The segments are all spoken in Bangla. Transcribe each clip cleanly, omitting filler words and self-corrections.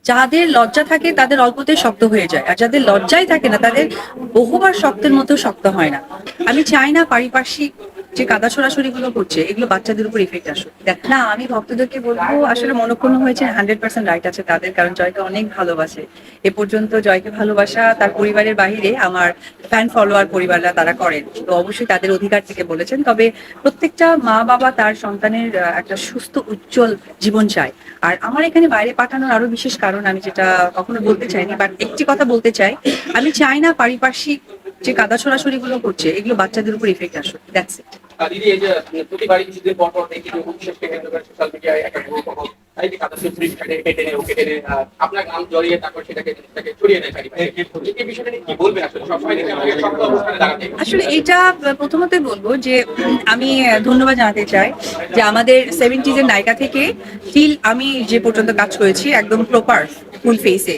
যাদের লজ্জা থাকে তাদের অল্পতে শক্ত হয়ে যায়, আর যাদের লজ্জাই থাকে না তাদের বহুবার শক্তের মতো শক্ত হয় না। আমি চাই না পারিপার্শ্বিক যে কাদা ছোড়াছুড়ি গুলো করছে এগুলো বাচ্চাদের উপর ইফেক্ট আসুক। না, আমি ভক্তদেরকে বলবো আসলে মনক্ষুণ্ণ হয়েছে, 100% রাইট আছে তাদের, কারণ জয়কে অনেক ভালোবাসে। এ পর্যন্ত জয়কে ভালোবাসা তার পরিবারের বাইরে আমার ফ্যান ফলোয়ার পরিবাররা তারা করেন, তো অবশ্যই তাদের অধিকার থেকে বলেছেন। তবে প্রত্যেকটা মা বাবা তার সন্তানের একটা সুস্থ উজ্জ্বল জীবন চায়। আর আমার এখানে বাইরে পাঠানোর আরো বিশেষ কারণ আমি যেটা কখনো বলতে চাইনি, বাট একটি কথা বলতে চাই, আমি চাই না পারিপার্শ্বিক যে কাদা ছোড়াছুড়ি গুলো করছে এগুলো বাচ্চাদের উপর ইফেক্ট আসুক, দ্যাটস ইট। দিদি, এই যে প্রতিবারই কিছুদিন পর পর দেখি যে বিশেষকে কেন্দ্র করে সোশ্যাল মিডিয়ায় একটা গ্রুপ এই যে কাদা সুত্রি কেটে নেয় আপনার নাম জড়িয়ে তারপর সেটাকে ছড়িয়ে দেয় চারিপাশে। এই বিষয়টা নিয়ে কি বলবেন? আসলে সবসময় দেখি আমাকে শক্ত অবস্থানে দাঁড়াতে। আসলে এটা প্রথমতই বলবো যে আমি ধন্যবাদ জানাতে চাই যে আমাদের 70s এর নায়িকা থেকে টিল আমি যে পর্যন্ত কাজ করেছি একদম প্রপার ফুল ফেসে,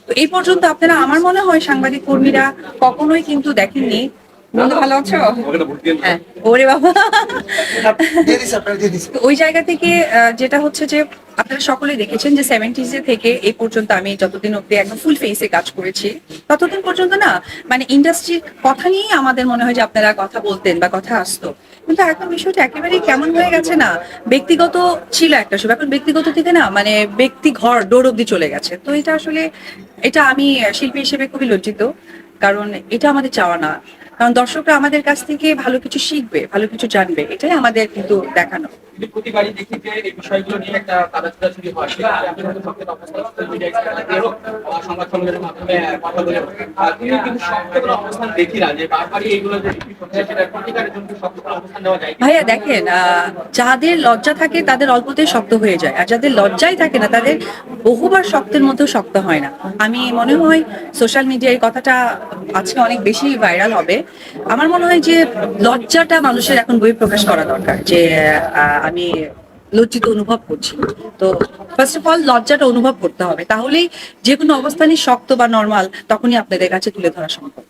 তো এই পর্যন্ত আপনারা আমার মনে হয় সাংবাদিক কর্মীরা কখনোই কিন্তু দেখেননি। বন্ধু ভালো আছো? হ্যাঁ, ওরে বাবা। তো ওই জায়গা থেকে যেটা হচ্ছে যে আপনারা সকলে দেখেছেন যে 70s থেকে এই পর্যন্ত আমি যতদিন অব্দি একদম ফুল ফেসে কাজ করেছি ততদিন পর্যন্ত না, মানে ইন্ডাস্ট্রির কথা নিয়েই আমাদের মনে হয় যে আপনারা কথা বলতেন বা কথা আসতো, কিন্তু এখন বিষয়টা একেবারেই কেমন হয়ে গেছে না, ব্যক্তিগত ছিল একটা সময়, এখন ব্যক্তিগত থেকে না মানে ব্যক্তি ঘর ডোর অব্দি চলে গেছে। তো এটা আসলে এটা আমি শিল্পী হিসেবে খুবই লজ্জিত, কারণ এটা আমাদের চাওয়া না। কারণ দর্শকরা আমাদের কাছ থেকে ভালো কিছু শিখবে, ভালো কিছু জানবে, এটাই আমাদের কিন্তু দেখানো। কিন্তু প্রতিবারই দেখি যে এই বিষয়গুলো নিয়ে একটা কাদা ছোড়াছুড়ি হয়, সেটা আপনি হয়তো সবচেয়ে অবস্থান সোশ্যাল মিডিয়া হোক সংবাদ সম্মেলনের মাধ্যমে কথা বলে তিনি কিন্তু শক্ত কোনো অবস্থান দেখি না, যে বারবারই এইগুলো যে repeat হচ্ছে সেটার প্রতিকারের জন্য শক্ত কোনো অবস্থান নেওয়া যায়। ভাইয়া দেখেন, যাদের লজ্জা থাকে তাদের অল্পতেই শক্ত হয়ে যায়, আর যাদের লজ্জাই থাকে না তাদের বহুবার শক্তের মতো শক্ত হয় না। আমি মনে হয় সোশ্যাল মিডিয়ায় এই কথাটা আজকে অনেক বেশি ভাইরাল হবে। আমার মনে হয় যে লজ্জাটা মানুষের এখন বহিঃপ্রকাশ করা দরকার, যে আমি লজ্জিত অনুভব করছি। তো ফার্স্ট অফ অল লজ্জাটা অনুভব করতে হবে, তাহলেই যে কোনো অবস্থানই শক্ত বা নর্মাল তখনই আপনাদের কাছে তুলে ধরা সম্ভব।